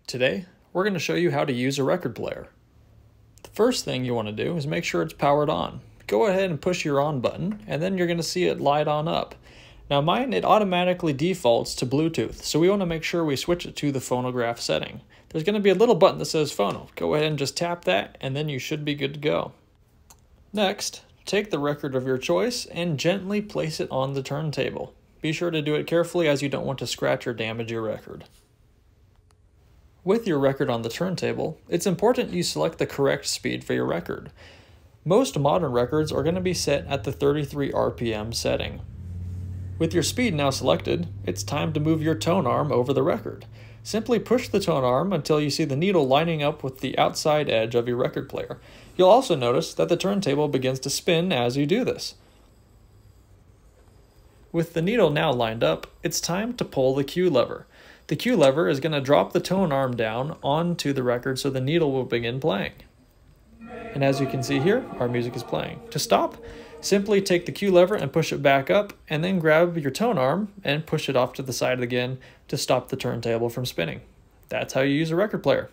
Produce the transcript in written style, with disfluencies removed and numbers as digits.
Today, we're going to show you how to use a record player. The first thing you want to do is make sure it's powered on. Go ahead and push your on button, and then you're going to see it light on up. Now mine, it automatically defaults to Bluetooth, so we want to make sure we switch it to the phonograph setting. There's going to be a little button that says phono. Go ahead and just tap that, and then you should be good to go. Next, take the record of your choice and gently place it on the turntable. Be sure to do it carefully as you don't want to scratch or damage your record. With your record on the turntable, it's important you select the correct speed for your record. Most modern records are going to be set at the 33 RPM setting. With your speed now selected, it's time to move your tone arm over the record. Simply push the tone arm until you see the needle lining up with the outside edge of your record player. You'll also notice that the turntable begins to spin as you do this. With the needle now lined up, it's time to pull the Q lever. The Q lever is going to drop the tone arm down onto the record so the needle will begin playing. And as you can see here, our music is playing. To stop, simply take the Q lever and push it back up, and then grab your tone arm and push it off to the side again to stop the turntable from spinning. That's how you use a record player.